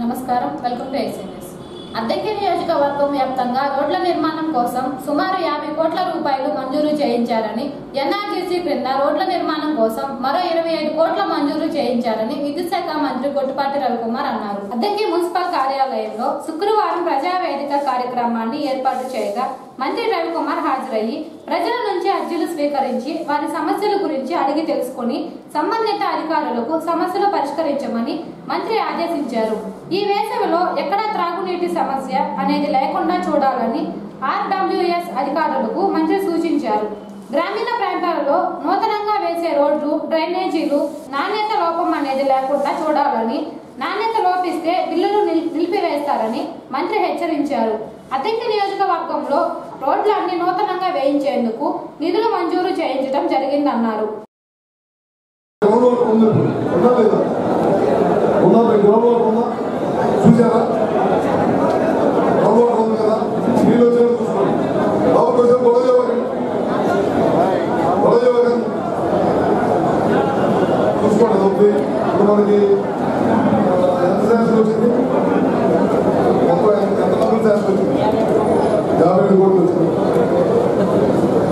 నమస్కారం, welcome to SNS. అద్దెకి నియోజకవర్గం వ్యాప్తంగా రోడ్ల నిర్మాణం కోసం సుమారు 50 కోట్ల రూపాయలు మంజూరు చేయించారని, ఎన్ఆర్జీసీ క్రింద రోడ్ల నిర్మాణం కోసం మరో 25 కోట్ల మంజూరు చేయించారని విద్యుత్ శాఖ మంత్రి కొట్టిపాటి రవికుమార్ అన్నారు. అద్దెకి మున్సిపల్ కార్యాలయంలో శుక్రవారం ప్రజావేదిక కార్యక్రమాన్ని ఏర్పాటు చేయగా మంత్రి రవికుమార్ హాజరయ్యి ప్రజల నుంచి అర్జీలు స్వీకరించి వారి సమస్యల గురించి అడిగి తెలుసుకుని సంబంధిత అధికారులకు సమస్యలు పరిష్కరించమని మంత్రి ఆదేశించారు. ఈ వేసవిలో ఎక్కడా త్రాగునీటి సమస్య అనేది లేకుండా చూడాలని ఆర్డబ్ల్యూఎస్ అధికారులకు మంత్రి సూచించారు. గ్రామీణ ప్రాంతాలలో నూతనంగా వేసే రోడ్లు, డ్రైనేజీలు నాణ్యత లోపం అనేది లేకుండా చూడాలని, నాణ్యత లోపిస్తే బిల్లులు నిలిపివేస్తారని మంత్రి హెచ్చరించారు. అద్దెకి నియోజకవర్గంలో రోడ్లన్నీ నూతనంగా వేయించేందుకు నిధులు మంజూరు చేయించడం జరిగిందన్నారు.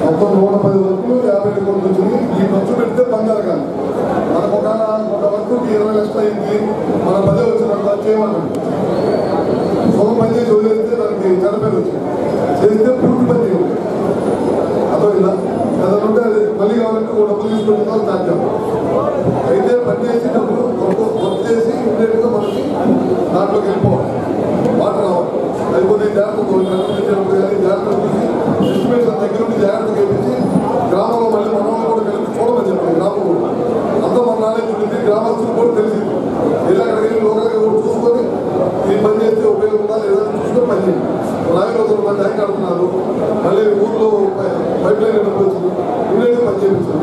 మొత్తం 110 వరకు 50 కోట్లు వచ్చింది. ఈ ఖర్చు పెడితే బంగారు కాదు. మనకు ఒక వరకు 20 లక్షలు అయింది. మన 10 వచ్చిన చేయమన్నాడు. సొంత పని చేసి వదిలేస్తే దానికి చనిపోయి వచ్చింది. చేస్తే పూర్తి పని చేయాలి. అర్థమైందా? ఏదైనా ఉంటే అది మళ్ళీ కావాలంటే ఒక డబ్బులు తీసుకుంటున్నా స్టార్ట్ చేయాలి. అయితే పని చేసి డబ్బులు వర్క్ చేసి ఇమీడియట్గా మనకి దాంట్లోకి వెళ్ళిపోవాలి. వాటర్ రావాలి. అది కొద్దిగా జాగ్రత్త చూసి ఎస్టిమేషన్ దగ్గర నుండి జాగ్రత్తగా వేయించి గ్రామంలో మళ్ళీ మనవాళ్ళు కూడా కలిపి చూడమని చెప్పారు. గ్రామం కూడా అంతా మన నాలెడ్జ్ ఉంటుంది. గ్రామస్తులు కూడా తెలిసింది. ఇలా అక్కడికి లోకల్గా కూడా చూసుకొని ఈ పని చేస్తే ఉపయోగం ఉందా లేదా చూసుకొని పని చేయండి. రాయిలో మంది హ్యాంగ్ ఆడుతున్నారు. మళ్ళీ ఊర్లో పైప్ లైన్ డబ్బులు వచ్చింది. ఇమీడియట్గా పని చేయించారు.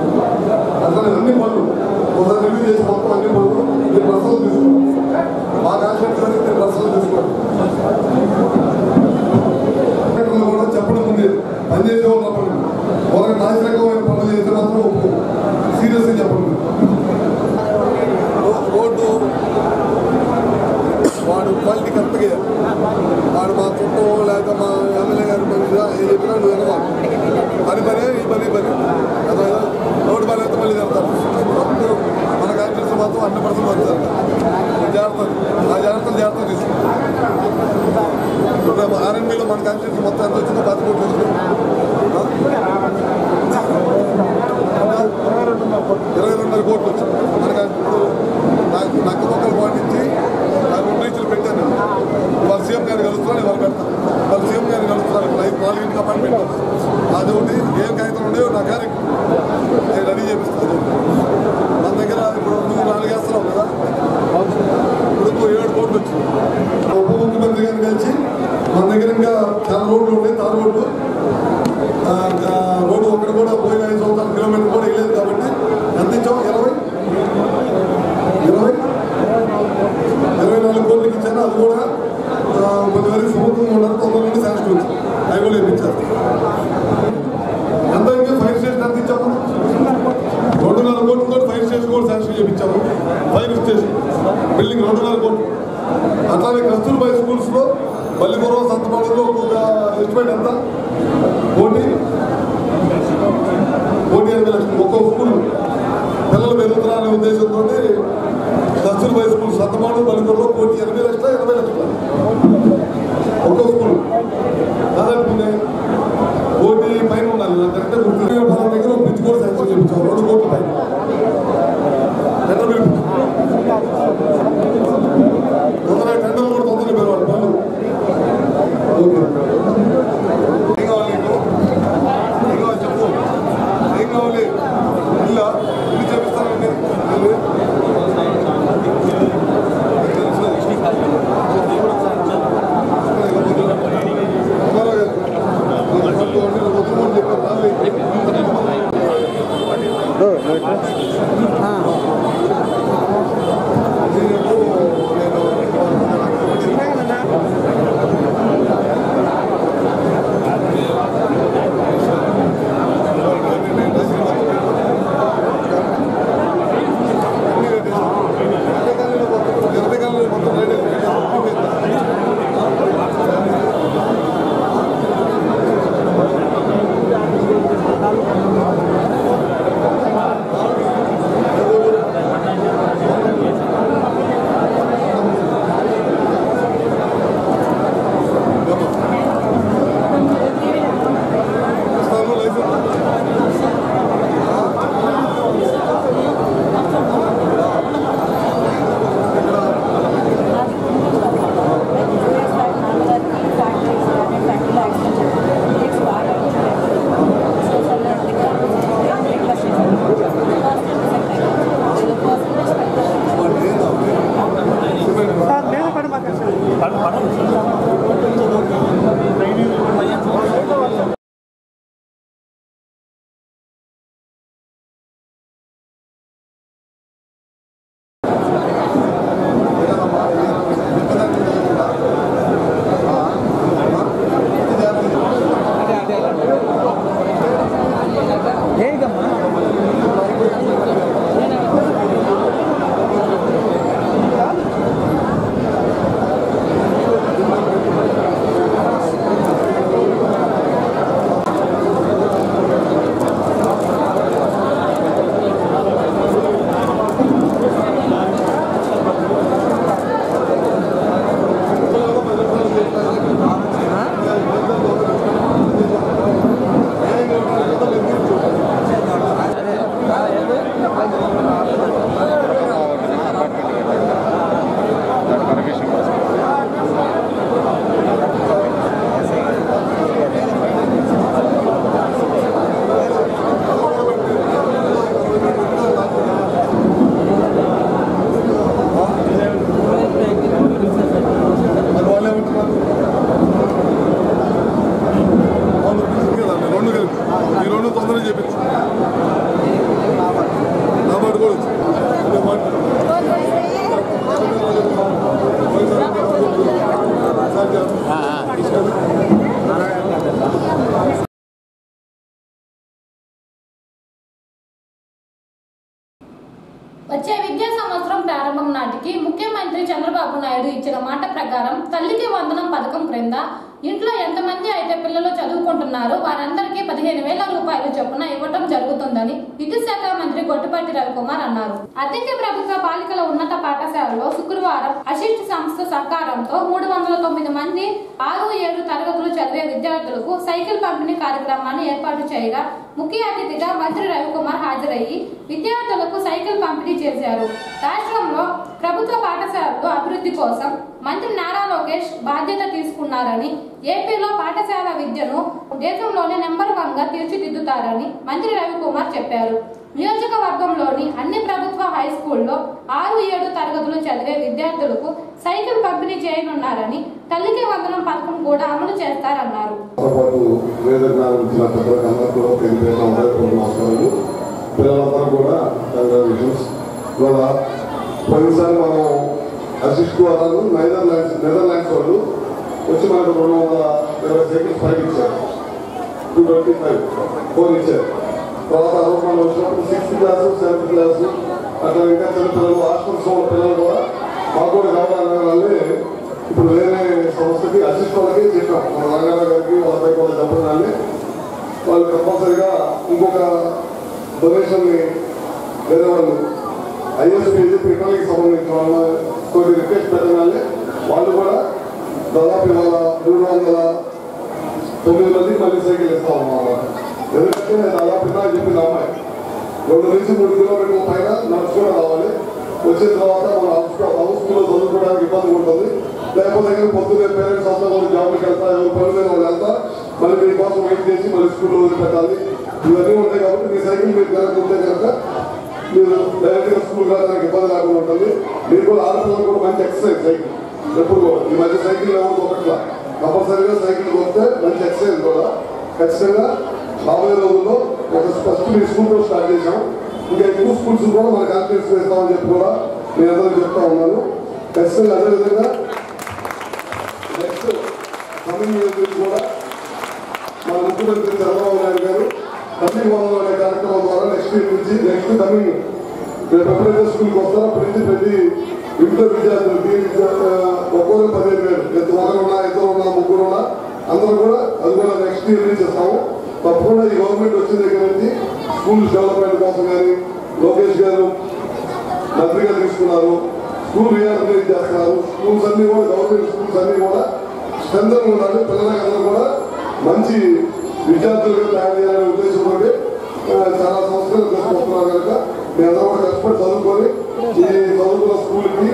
అట్లనే అన్ని పనులు ఒకసారి రివ్యూ చేసి మొత్తం అన్ని పనులు మీరు పర్సనల్ తీసుకోండి. మా కాన్సెప్ట్ మీరు పర్సనల్ తీసుకోండి. కూడా చెప్పడం ఉంది. పనిచేసే వాళ్ళు చెప్పండి. ఒక నాశరకమైన పనులు చేస్తే మాత్రం ఒప్పు సీరియస్గా చెప్పండి. రోడ్డు వాడు క్వాలిటీ కరెక్ట్గా వాడు మా చుట్టం లేక మా ఎమ్మెల్యే గారి మనిషి ఏం చెప్పినా నువ్వు వినవా. పని ఈ పని అదే రోడ్డు పని అయితే మళ్ళీ జరుగుతారు. మన కాన్ఫరెన్స్ మాత్రం 100% వచ్చారు. జాగ్రత్తలు తీసుకుంటాం. ఆర్ఎన్బీలో మన కాన్స్టిట్యూన్సీ మొత్తం ఎంత వచ్చిందో 10 కోట్లు వచ్చింది. 22.5 కోట్లు వచ్చింది. మనకి ఇప్పుడు నక్కపక్కల పాటించి నాకు రీచ్లు పెట్టాను. వాళ్ళు సీఎం గారిని కలుస్తున్నాను, ఇవాళ పెడతాను. వాళ్ళు సీఎం గారిని కలుస్తున్నారు. 4 అపాయింట్మెంట్ అది ఒకటి. ఏం కాగితం ఉండేవి నా కార్యక్రమం నేను రెడీ చేపిస్తాను. మన దగ్గర ఇప్పుడు నువ్వు 4 వేస్తున్నావు కదా, ఇప్పుడు 7 కోట్లు వచ్చింది. ఉప ముఖ్యమంత్రి గారిని కలిసి మన దగ్గర ఇంకా చాలా రోడ్లు ఉన్నాయి. తారు రోడ్లు ఒకటి కూడా పోయిన 5 సంవత్సరాల కిలోమీటర్ కూడా వేయలేదు. కాబట్టి ఎంత ఇచ్చాము? 24 కోట్లకి ఇచ్చాను. అది కూడా కొంతవరకు సముద్రంగా ఉన్నారు. 90 నుండి శాంక్షన్ వచ్చింది. అవి కూడా ఇప్పించారు. ఎంత ఇంకా ఫైర్ స్టేషన్ ఎంత ఇచ్చాము? 2.5 కోట్లు కూడా ఫైర్ స్టేషన్ కూడా శాంక్షన్ చేయించాము. ఫైర్ స్టేషన్ బిల్డింగ్ 2.5 కోట్లు. అట్లానే కస్తూర్బా స్కూల్స్ లో బల్లిపురం, సంతపాడులో ఒక ఎస్టిమేట్ ఎంత? 1.8 లక్షలు ఒక్కొక్క స్కూల్. పిల్లలు పెరుగుతున్నారనే ఉద్దేశంతో కస్తూర్బా స్కూల్ సంతపాడు, బల్లిపురంలో 1.8 లక్షలు 20 లక్షలు ఒక్కొక్క స్కూల్. దాదాపు 1 పైన ఉండాలి. కరెక్ట్గా గుర్తు. మన దగ్గర బ్రిడ్జ్ కూడా శాంక్షన్ చేయించాం 2 కోట్ల పైన. టెండర్లు కూడా తొందరగా పెరవాలి పనులు. ఓకే, ఏం కావాలి నీకు? ఏం కావాలి చెప్పు. ఏం కావాలి? ఇల్లు చేపిస్తానండి. వచ్చే విద్యా సంవత్సరం ప్రారంభం నాటికి ముఖ్యమంత్రి చంద్రబాబు నాయుడు ఇచ్చిన మాట ప్రకారం తల్లికి వందనం పథకం క్రింద ఇంట్లో ఎంతమంది అయితే పిల్లలు చదువుకుంటున్నారో వారందరికీ 15,000 రూపాయలు చొప్పున ఇవ్వటం జరుగుతుందని విద్యుత్ శాఖ మంత్రి గొట్టిపాటి రవికుమార్ అన్నారు. అద్దెకి ప్రభుత్వ బాలికల ఉన్నత పాఠశాలలో శుక్రవారం అసిస్ట్ సంస్థ సహకారంతో 309 మంది 6-7 తరగతులు చదివే విద్యార్థులకు సైకిల్ పంపిణీ కార్యక్రమాన్ని ఏర్పాటు చేయగా ముఖ్య అతిథిగా మంత్రి రవికుమార్ హాజరయ్యి విద్యార్థులకు సైకిల్ పంపిణీ చేశారు. రాష్ట్రంలో ప్రభుత్వ పాఠశాలల అభివృద్ధి కోసం మంత్రి నారా లోకేష్ బాధ్యత తీసుకున్నారని, ఏపీలో పాఠశాల విద్యను దేశంలోనే నెంబర్ 1 గా తీర్చిదిద్దుతారని మంత్రి రవికుమార్ చెప్పారు. నియోజకవర్గంలోని అన్ని ప్రభుత్వ హై స్కూల్లో 6-7 తరగతులు చదివే విద్యార్థులకు సైకిల్ పంపిణీ చేయనున్నారని, తల్లికి వందనం పథకం కూడా అమలు చేస్తారన్నారు. అసిస్ట్ వాళ్ళు నెదర్లాండ్స్ వాళ్ళు వచ్చి మనకు 220 సైకిల్స్ 5 ఇచ్చారు, 225 4 ఇచ్చారు. తర్వాత అవసరం వచ్చినప్పుడు 6th క్లాసు 7th క్లాసు అట్లా ఇంకా చిన్న పిల్లలు హాస్టల్స్ ఉన్న పిల్లలు కూడా మాకు కూడా కావాలనే ఇప్పుడు వేరే సంస్థకి అసిస్ట్ వాళ్ళకి చెప్పాం. మన రంగారావు గారికి వాళ్ళపైకి వాళ్ళు చెప్పడాన్ని వాళ్ళు కంపల్సరీగా ఇంకొక డొనేషన్ని వేరే వాళ్ళు ఐఎస్పీ పిల్లలకి సంబంధించిన వాళ్ళ కొన్ని రిక్వెస్ట్ పెట్టగానే వాళ్ళు కూడా దాదాపు ఇవాళ 309 మందికి మళ్ళీ సైకిల్ ఇస్తాం అన్నమాట. ఎందుకంటే దాదాపు ఇలా చెప్పింది అమ్మాయి 2 నుంచి 3 కిలోమీటర్ల పైన నడుచుకుని రావాలి. వచ్చిన తర్వాత మన హౌస్ స్కూల్లో చదువుకోవడానికి ఇబ్బంది ఉంటుంది. లేకపోతే పొద్దున్నే పేరెంట్స్ అంతా కూడా జాబ్కి వెళ్తా, ఎవరు పని మీద వాళ్ళు వెళ్తా, మళ్ళీ మీకోసం వెయిట్ చేసి మళ్ళీ స్కూల్లో వదిలిపెట్టాలి. ఇవన్నీ ఉంటాయి కాబట్టి మీ సైకిల్ మీరు కనుక ఉంటే కనుక మీరు డైరెక్ట్గా స్కూల్ రావడానికి ఇబ్బంది లేకుండా ఉంటుంది. మీరు కూడా ఆడపిల్లలు కూడా మంచి ఎక్సర్సైజ్ సైకిల్ ఎప్పుడు కూడా ఈ మధ్య సైకిల్ ఎవరు ఒకట్లా కంపల్సరీగా సైకిల్ కొడితే మంచి ఎక్సర్సైజ్ కూడా ఖచ్చితంగా రాబోయే రోజుల్లో ఫస్ట్ మీ స్కూల్లో స్టార్ట్ చేశాం. ఇంకా ఎక్కువ స్కూల్స్ కూడా మనకు కాన్ఫిడెన్స్ వేస్తామని చెప్పి కూడా నేను అందరూ చెప్తా ఉన్నాను. ఖచ్చితంగా అదేవిధంగా నెక్స్ట్ కమింగ్ ఇయర్ కూడా మన ముఖ్యమంత్రి చంద్రబాబు నాయుడు గారు తల్లికి వందనం అనే కార్యక్రమం ద్వారా నెక్స్ట్ ఇయర్ నుంచి నెక్స్ట్ కమింగ్ రేపు ఎప్పుడైతే స్కూల్కి వస్తారో అప్పటి నుంచి ప్రతి ఇంట్లో విద్యార్థులకి ఒక్కొక్కరు 15,000 ఎంత ఒకరు ఉన్నా, ఇద్దరు ఉన్నా, ముగ్గురు ఉన్నా అందరూ కూడా అది కూడా నెక్స్ట్ ఇయర్ నుంచి ఇస్తాము. తప్పకుండా ఈ గవర్నమెంట్ వచ్చిన దగ్గర నుంచి స్కూల్ డెవలప్మెంట్ కోసం కానీ లోకేష్ గారు మంత్రిగా తీసుకున్నారు, స్కూల్ రీఆర్గనైజ్ చేస్తున్నారు. స్కూల్స్ అన్ని కూడా గవర్నమెంట్ స్కూల్స్ అన్ని కూడా స్ట్రెంత్ ఉండాలి, పిల్లలందరూ కూడా మంచి విద్యార్థులుగా తయారు చేయాలనే ఉద్దేశంతో చాలా సంస్థలు తీసుకొస్తున్నారు కనుక మీ అందరూ కూడా కష్టపడి చదువుకొని ఈ చదువుకున్న స్కూల్కి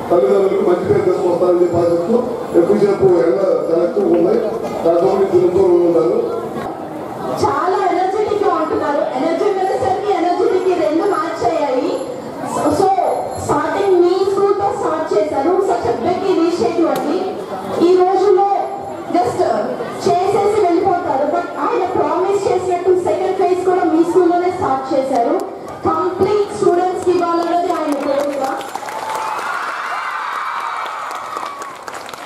తల్లిదండ్రులకు మంచి పేరు తీసుకొస్తారని చెప్పి ఆశిస్తూ ఎక్కువసేపు ఎండ చాలా ఎక్కువ ఉన్నాయి. దాంట్లో తిరుగుతూ ఉంటారు. చాలా ఎనర్జెటిక్ గా ఉంటున్నారు. ఎనర్జీ వెళ్ళేసరికి ఎనర్జెటిక్ 2 మ్యాచ్ అయ్యాయి. సో స్టార్టింగ్ మీ స్కూల్ తో స్టార్ట్ చేశారు. సచ్ ఎ బిగ్ ఇనిషియేటివ్ అండి.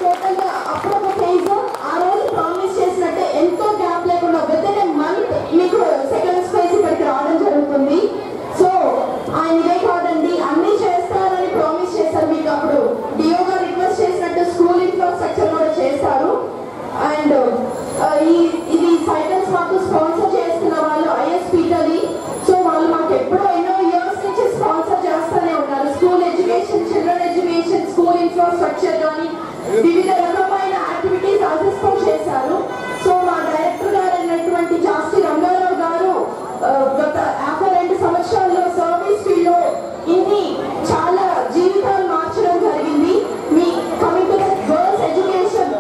టోటల్ గా అప్పుడు ఫేజ్ ఆ రోజు ప్రామిస్ చేసినట్టే ఎంతో గ్యాప్ లేకుండా విత్ ఇన్ ఎ మంత్ మీకు సెకండ్ ఫేజ్ ఇక్కడికి రావడం జరుగుతుంది. సో ఆయన ఇదే కాదండి, అన్ని చేస్తారని ప్రామిస్ చేశారు. మీకు అప్పుడు డిఓ గారు రిక్వెస్ట్ చేసినట్టు స్కూల్ ఇన్ఫ్రాస్ట్రక్చర్ కూడా చేస్తారు. అండ్ ఇది సైకిల్స్ మాకు స్పాన్సర్ చేస్తున్న వాళ్ళు ఐఎస్పీటలి. సో వాళ్ళు మాకు ఎప్పుడో ఎన్నో ఇయర్స్ నుంచి స్పాన్సర్ చేస్తూనే ఉన్నారు. School education, children education, school infrastructure కానీ వివిధ రకమైన యాక్టివిటీస్ అసిస్ట్ చేశారు. సో మా డైరెక్టర్ గారు అయినటువంటి జాస్తి రంగారావు గారు గత 52 సంవత్సరాల్లో సర్వీస్ ఫీల్డ్ లో ఇన్ని చాలా జీవితాలు మార్చడం జరిగింది. మీ కమింగ్ టు గర్ల్స్ ఎడ్యుకేషన్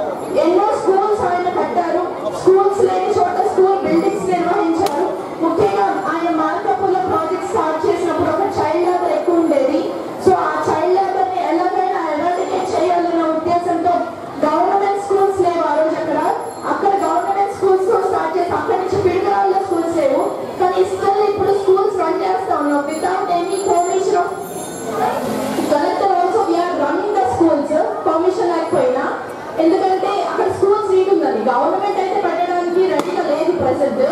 ఎన్నో స్కూల్స్ ఆయన కట్టారు. స్కూల్స్ లేని చోట స్కూల్ బిల్డింగ్స్ నిర్వహించారు. ముఖ్యంగా ఆయన మార్కాపురం ప్రాజెక్ట్ స్టార్ట్ చేసినప్పుడు ఒక చైల్డ్ లేబర్ ఎక్కువ ఉండేది. సో ఆ చైల్డ్ లేబర్ ని ఎలాగైనా ఎరాడికేట్ చేయాలన్న ఉద్దేశంతో గవర్నమెంట్ స్కూల్స్ లేవు ఆ రోజు. అక్కడ గవర్నమెంట్ స్కూల్స్ తో స్టార్ట్ చేసి అక్కడి నుంచి పిడుగురాళ్ళలో స్కూల్స్ లేవు. కానీ స్టిల్ ఇప్పుడు స్కూల్స్ రన్ చేస్తా ఉన్నాం without any permission of collector. Also we are running the schools permission లేకపోయినా, ఎందుకంటే అక్కడ స్కూల్స్ నీట్ ఉందని గవర్నమెంట్ అయితే పెట్టడానికి రెడీగా లేదు ప్రెసెంట్.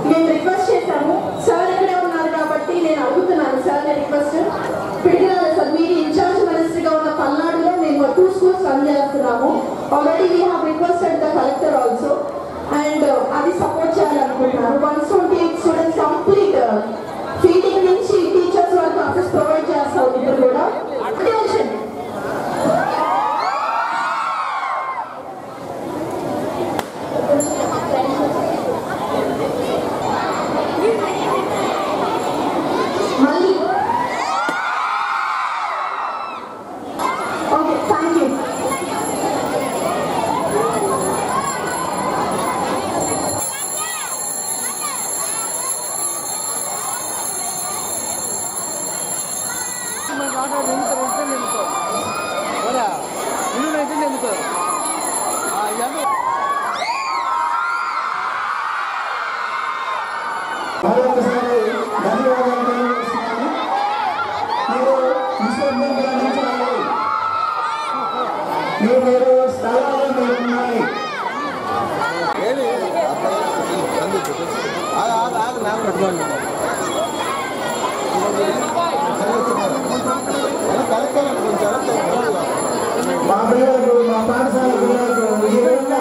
మేము రిక్వెస్ట్ చేశాము, సార్ ఇక్కడే ఉన్నారు కాబట్టి నేను అడుగుతున్నాను సార్ రిక్వెస్ట్, పిడిగిరాలి సార్, మీరు ఇన్ఛార్జ్ మినిస్టర్గా ఉన్న పల్నాడులో మేము 2 స్కూల్స్ రన్ చేస్తున్నాము. Already we have requested the collector also. And అది సపోర్ట్ చేయాలనుకుంటున్నారు. 128 స్టూడెంట్స్ కంప్లీట్ ఫీడింగ్ నుంచి టీచర్స్ వరకు ఆఫీస్ ప్రొవైడ్ చేస్తాం. ఇప్పుడు కూడా వచ్చింది. మళ్ళీ ఓకే, థ్యాంక్ యూ. మరొకసారి ధన్యవాదాలు తెలియజేస్తున్నాను. మీరు విశ్వవిద్యాలయాలు మీరు స్థలాలు ఉన్నాయి. మా పిల్లలకు, మా పాఠశాల పిల్లలకు విజయంగా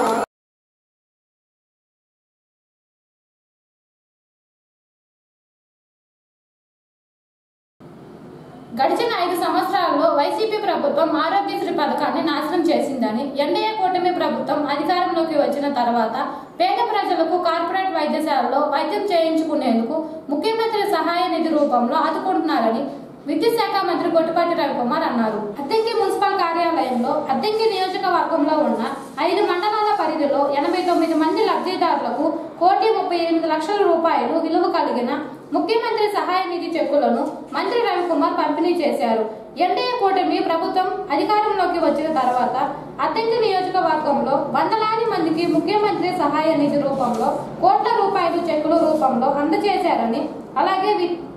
గడిచిన 5 సంవత్సరాల్లో వైసీపీ ప్రభుత్వం ఆరోగ్యశ్రీ పథకాన్ని నాశనం చేసిందని, ఎన్డీఏ కూటమి ప్రభుత్వం అధికారంలోకి వచ్చిన తర్వాత పేద ప్రజలకు కార్పొరేట్ వైద్యశాలలో వైద్యం చేయించుకునేందుకు ముఖ్యమంత్రి సహాయ నిధి రూపంలో ఆదుకుంటున్నారని విద్యుత్ శాఖ మంత్రి గొట్టిపాటి రవికుమార్ అన్నారు. అద్దెంకి మున్సిపల్ కార్యాలయంలో అద్దెంకి నియోజకవర్గంలో ఉన్న 5 మండలాల పరిధిలో 89 మంది లబ్ధిదారులకు 1,38,00,000 రూపాయలు విలువ కలిగిన ముఖ్యమంత్రి సహాయ నిధి చెక్కులను మంత్రి రవికుమార్ పంపిణీ చేశారు. ఎన్డీఏ కూటమి ప్రభుత్వం అధికారంలోకి వచ్చిన తర్వాత అద్దెంకి నియోజకవర్గంలో వందలాది మందికి ముఖ్యమంత్రి సహాయ నిధి రూపంలో కోట్ల రూపాయలు చెక్కుల రూపంలో అందజేశారని, అలాగే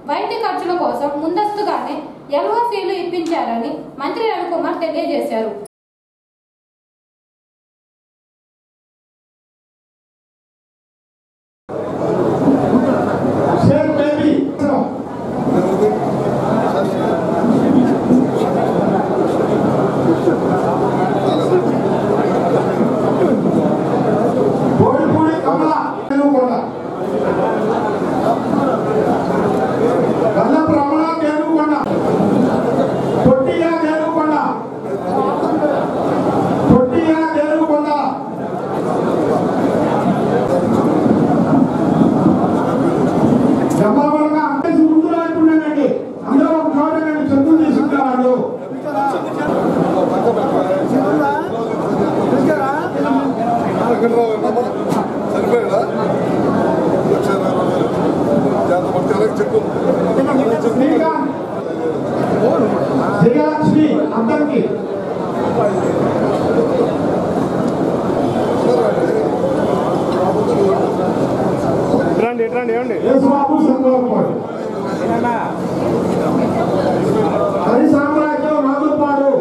వైద్య ఖర్చుల కోసం ముందస్తుగానే ఎల్ఓసీలు ఇప్పించారని మంత్రి రవికుమార్ తెలియజేశారు. హరి సామ్రాజ్యం నాగులపాడు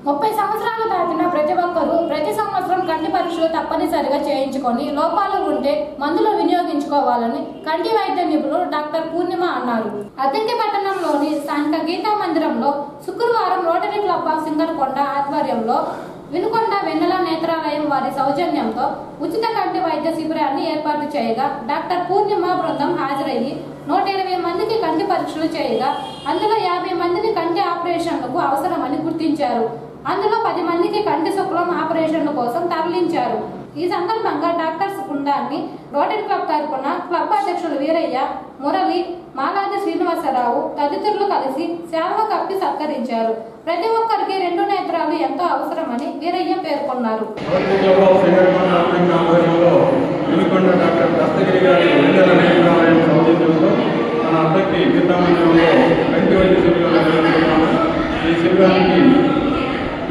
30 సంవత్సరాలు దాటిన ప్రతి ఒక్కరూ ప్రతి సంవత్సరం కంటి పరీక్షలు తప్పనిసరిగా చేయించుకొని లోపాలు ఉంటే మందులు వినియోగించుకోవాలని కంటి వైద్య నిపుణులు డాక్టర్ పూర్ణిమ అన్నారు. అద్దంకి పట్టణంలోని స్థానిక గీతా మందిరంలో శుక్రవారం రోటరీ క్లబ్ ఆఫ్ సింగరకొండ ఆధ్వర్యంలో వినుకొండ వెన్నెల నేత్రాలయం వారి సౌజన్యంతో ఉచిత కంటి వైద్య శిబిరాన్ని ఏర్పాటు చేయగా డాక్టర్ పూర్ణిమ బృందం హాజరయ్యి 120 మందికి కంటి పరీక్షలు చేయగా అందులో 50 మందిని కంటి ఆపరేషన్లకు అవసరమని గుర్తించారు. అందులో 10 మందికి కంటి శుక్లం ఆపరేషన్ల కోసం తరలించారు. ఈ సందర్భంగా డాక్టర్స్ బృందాన్ని రోటరీ క్లబ్ తరఫున క్లబ్ అధ్యక్షులు వీరయ్య, మురళి, మాలాది శ్రీనివాసరావు తదితరులు కలిసి సేవ కప్పి సత్కరించారు. ప్రతి ఒక్కరికి 2 నేత్రాలు ఎంతో అవసరమని వీరయ్య పేర్కొన్నారు.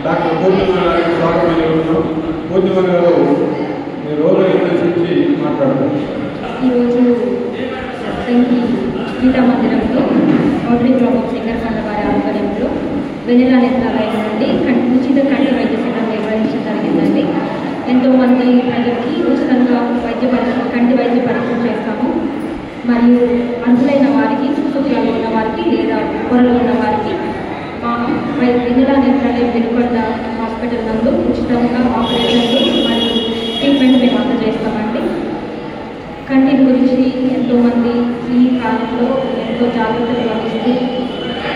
డాక్టర్ పూర్ణిమ గారికి స్వాగతం చెబుతున్నాం. పూర్ణిమ గారు మీ రోగుల గురించి మాట్లాడతారు. ఈరోజు అద్దంకి గీతా మందిరంలో రోటరీ క్లబ్ ఆఫ్ సింగరకొండ వారి ఆధ్వర్యంలో వెన్నెల నేత్రాలయం నుండి ఉచిత కంటి వైద్య శిబిరం నిర్వహించడం జరిగిందండి. ఎంతోమంది ప్రజలకి ఉచితంగా కంటి వైద్య పరీక్షలు చేస్తాము. మరియు అర్హులైన వారికి, శుక్లాలు ఉన్న వారికి లేదా పొరలు ఉన్న వారికి వెన్నెల నేత్రాలయం వినుకొండ హాస్పిటల్ నందు ఉచితంగా ఆపరేషన్లు మరియు ట్రీట్మెంట్ మేము అందజేస్తామండి. కంటి గురించి ఎంతోమంది ఈ కాలంలో ఎంతో జాగ్రత్తలు వహిస్తూ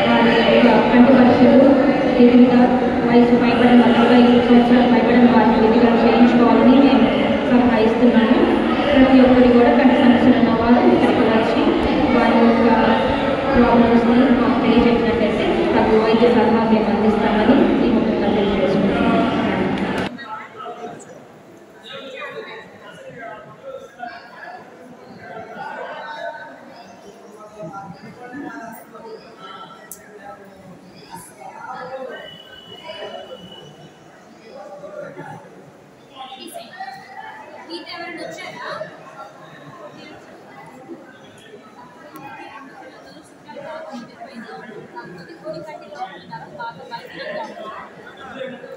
వారి యొక్క కంటి పరీక్షలు వివిధ వయసు పైబడిన 45 సంవత్సరాలు పైబడిన వారిని విధిగా చేయించుకోవాలని మేము సలహా ఇస్తున్నాము. ప్రతి ఒక్కరి కూడా కంటి సమస్యలు ఉన్న వారు ఇక్కడికి వచ్చి వారి యొక్క ప్రాబ్లమ్స్ని మాకు తెలియజేసినట్టయితే తగు వైద్య సలహా మేము అందిస్తామని ఈ ముఖ్యంగా తెలియజేసుకుంటున్నాము.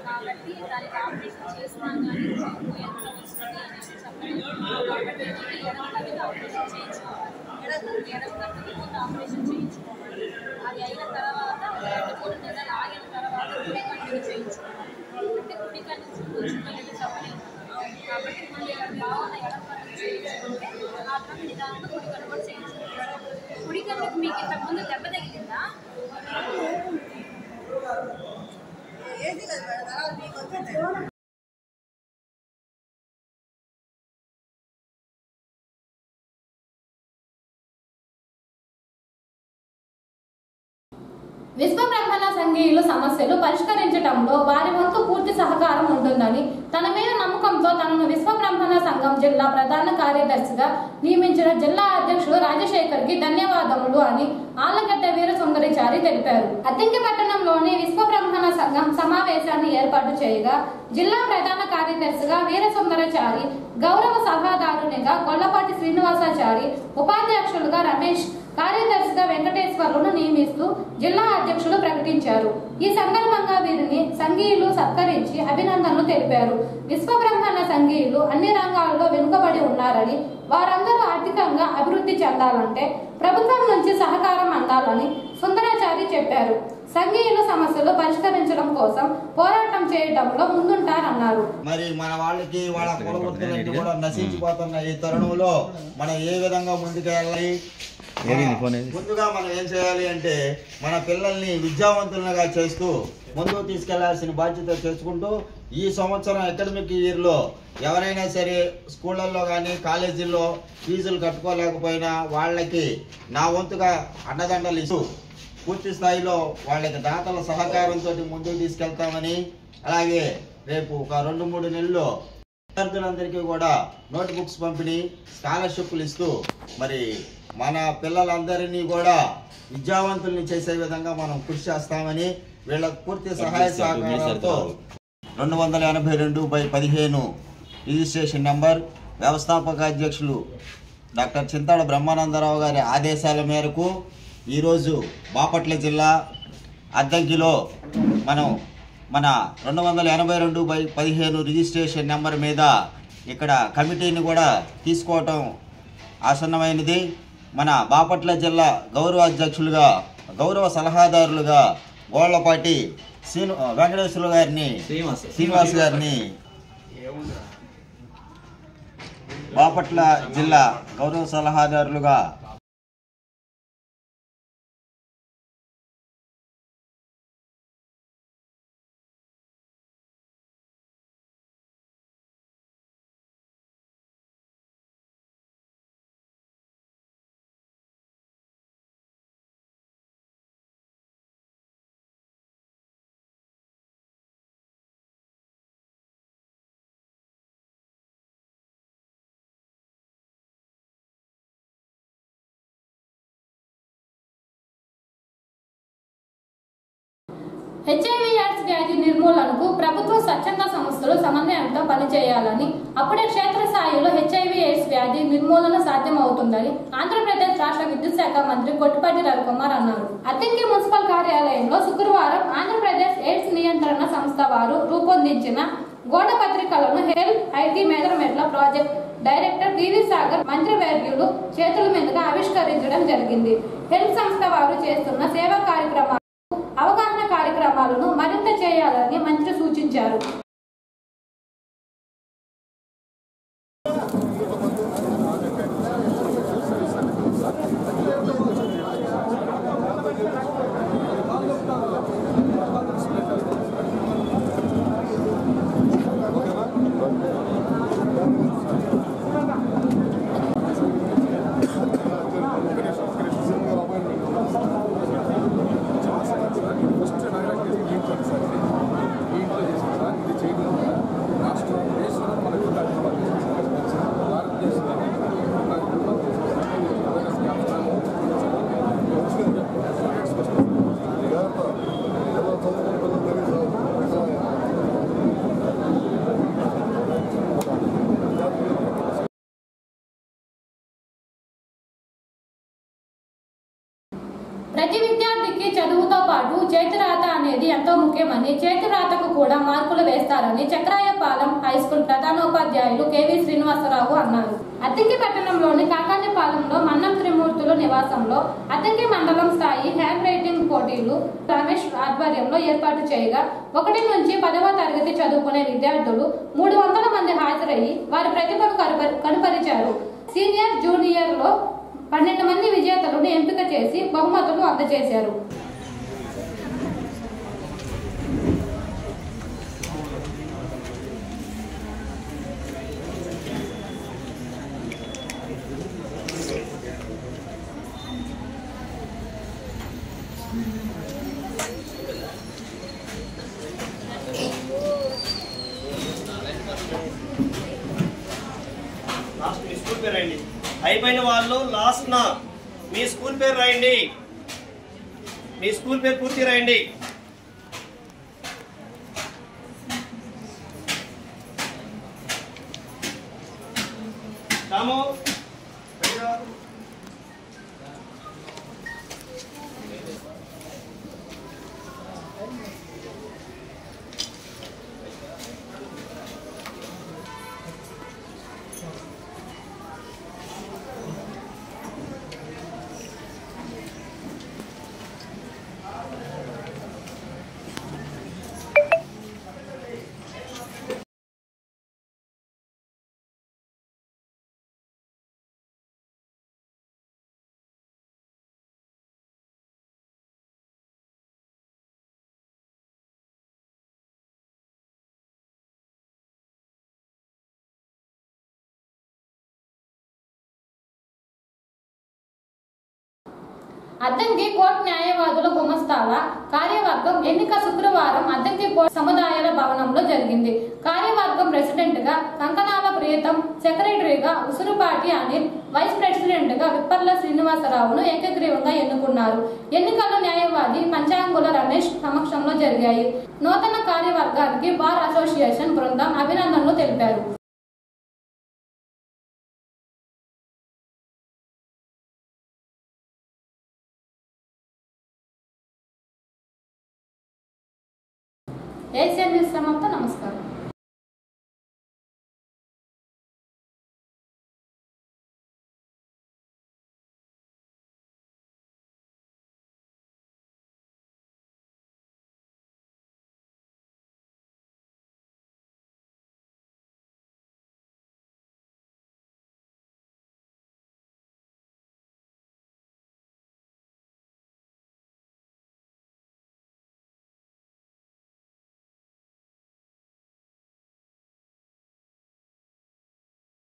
కాబట్టి దానికి ఆపరేషన్ చేస్తున్నాం కానీ ఎంత వస్తుంది అనేసి చెప్పలేదు. కాబట్టి ఆపరేషన్ చేయించుకోవాలి. ఎడమకట్టుకి కొంత ఆపరేషన్ చేయించుకోవాలి. అది అయిన తర్వాత 2-3 నెలలు ఆగిన తర్వాత కుడి కంటిని చేయించుకోవాలి. అంటే కుడి కంటి వచ్చిందని చెప్పలేదు. కాబట్టి మళ్ళీ కావాలని ఎడమకట్టుకు చేయించుకుంటే ఆ తర్వాత నిదానంగా కుడి కంటి కూడా చేయించుకోవాలి. కుడి కంటికి మీకు ఇంతకుముందు దెబ్బ తగిలిందా? విశ్వబ్రహ్మణ సంఘీయుల సమస్యలు పరిష్కరించడంలో వారి వంతు పూర్తి సహకారం ఉంటుందని, తన మీద నమ్మకంతో తనను విశ్వబ్రహ్మణ సంఘం జిల్లా ప్రధాన కార్యదర్శిగా నియమించిన జిల్లా అధ్యక్షుడు రాజశేఖర్ కి ధన్యవాదములు అని ఆళ్లగడ్డ వీరసుందరిచారి తెలిపారు. అద్దంకి పట్టణంలోని విశ్వబ్రహ్మణ సంఘం సమావేశాన్ని ఏర్పాటు చేయగా జిల్లా ప్రధాన కార్యదర్శిగా వీరసుందరచారి, గౌరవ సలహాదారునిగా గొల్లపాటి శ్రీనివాసాచారి, ఉపాధ్యక్షులుగా రమేష్, కార్యదర్శిగా వెంకటేశ్వర్లను నియమిస్తూ జిల్లా అధ్యక్షులు ప్రకటించారు. ఈ సందర్భంగా వీరిని సంఘీయులు సత్కరించి అభినందనలు తెలిపారు. విశ్వబ్రహ్మణ సంఘీయులు అన్ని రంగాల్లో వెనుకబడి ఉన్నారని, వారందరూ ఆర్థికంగా అభివృద్ధి చెందాలంటే ప్రభుత్వం నుంచి సహకారం అందాలని సుందరాచారి చెప్పారు. సంఘీయుల సమస్యలు పరిష్కరించడం కోసం పోరాటం చేయడంలో ముందుంటారన్నారు. మరి మన వాళ్ళకి వాళ్ళ కులవృత్తులన్నీ కూడా నశించిపోతున్న ఈ తరుణంలో మనం ఏ విధంగా ముందుకెళ్ళాలి? ముందుగా మనం ఏం చేయాలి అంటే మన పిల్లల్ని విద్యావంతులుగా చేస్తూ ముందుకు తీసుకెళ్లాల్సిన బాధ్యత చేసుకుంటూ ఈ సంవత్సరం అకాడమిక్ ఇయర్లో ఎవరైనా సరే స్కూళ్ళల్లో కానీ కాలేజీల్లో ఫీజులు కట్టుకోలేకపోయినా వాళ్ళకి నా వంతుగా అండదండలు ఇస్తూ పూర్తి స్థాయిలో వాళ్ళకి దాతల సహకారంతో ముందుకు తీసుకెళ్తామని, అలాగే రేపు ఒక 2-3 నెలల్లో విద్యార్థులందరికీ కూడా నోట్బుక్స్ పంపిణీ, స్కాలర్షిప్లు ఇస్తూ మరి మన పిల్లలందరినీ కూడా విద్యావంతుల్ని చేసే విధంగా మనం కృషి చేస్తామని, వీళ్ళకు పూర్తి సహాయ సహకారాలతో 282/15 రిజిస్ట్రేషన్ నెంబర్ వ్యవస్థాపక అధ్యక్షులు డాక్టర్ చింతాడ బ్రహ్మానందరావు గారి ఆదేశాల మేరకు ఈరోజు బాపట్ల జిల్లా అద్దంకిలో మనం మన 282/15 రిజిస్ట్రేషన్ నెంబర్ మీద ఇక్కడ కమిటీని కూడా తీసుకోవటం ఆసన్నమైనది. మన బాపట్ల జిల్లా గౌరవ అధ్యక్షులుగా, గౌరవ సలహాదారులుగా గోళ్లపాటి వెంకటేశ్వర గారిని, శ్రీనివాస్ గారిని బాపట్ల జిల్లా గౌరవ సలహాదారులుగా హెచ్ఐవి ఎయిడ్స్ వ్యాధి నిర్మూలనకు ప్రభుత్వ స్వచ్ఛంద సంస్థలు సమన్వయంతో పనిచేయాలని, అప్పుడే క్షేత్రస్థాయిలో హెచ్ఐవి ఎయిడ్స్ వ్యాధి నిర్మూలన సాధ్యమవుతుందని ఆంధ్రప్రదేశ్ రాష్ట్ర విద్యుత్ శాఖ మంత్రి కొట్టిపాటి రవికుమార్ అన్నారు. అద్దంకి మున్సిపల్ కార్యాలయంలో శుక్రవారం ఆంధ్రప్రదేశ్ ఎయిడ్స్ నియంత్రణ సంస్థ వారు రూపొందించిన గోడ పత్రికలను health IT Medarametla project director TV Sagar మంత్రివర్యులు చేతుల మీదుగా ఆవిష్కరించడం జరిగింది. హెల్త్ సంస్థ వారు చేస్తున్న సేవా కార్యక్రమాలు, అవగాహన కార్యక్రమాలను మరింత చేయాలని మంత్రి సూచించారు. ప్రతి విద్యార్థికి చదువుతో పాటు చేతిరాత అనేది ఎంతో ముఖ్యమని, చేతిరాతకు కూడా మార్కులు వేస్తారని చక్రాయపాలెం హైస్కూల్ ప్రధానోపాధ్యాయులు కెవి శ్రీనివాసరావు అన్నారు. అద్దంకి పట్టణంలోని కాకానిపాలెంలో మన్నం త్రిమూర్తులు నివాసంలో అద్దంకి మండలం స్థాయి హ్యాండ్ రైటింగ్ పోటీలు రమేష్ ఆధ్వర్యంలో ఏర్పాటు చేయగా 1 నుంచి 10వ తరగతి చదువుకునే విద్యార్థులు 300 మంది హాజరయ్యి వారి ప్రతిభను కనుపరిచారు. సీనియర్, జూనియర్ లో 12 మంది విజేతలను ఎంపిక చేసి బహుమతులు అందజేశారు. అయిపోయిన వాళ్ళు లాస్ట్ నా మీ స్కూల్ పేరు రాయండి, మీ స్కూల్ పేరు పూర్తి రాయండి. రాము అద్దంకి కోర్టు న్యాయవాదుల గుమస్తాల కార్యవర్గం ఎన్నిక శుక్రవారం అద్దంకి కోర్టు సముదాయాల భవనంలో జరిగింది. కార్యవర్గం ప్రెసిడెంట్ గా కంకనాల ప్రియతం, సెక్రటరీగా ఉసురుపాటి అనిల్, వైస్ ప్రెసిడెంట్ గా విప్పర్ల శ్రీనివాసరావును ఏకగ్రీవంగా ఎన్నుకున్నారు. ఎన్నికలు న్యాయవాది పంచాంగుల రమేష్ సమక్షంలో జరిగాయి. నూతన కార్యవర్గానికి బార్ అసోసియేషన్ బృందం అభినందనలు తెలిపారు. ఏసీఎన్ న్యూస్ సమాప్తం. నమస్కారం.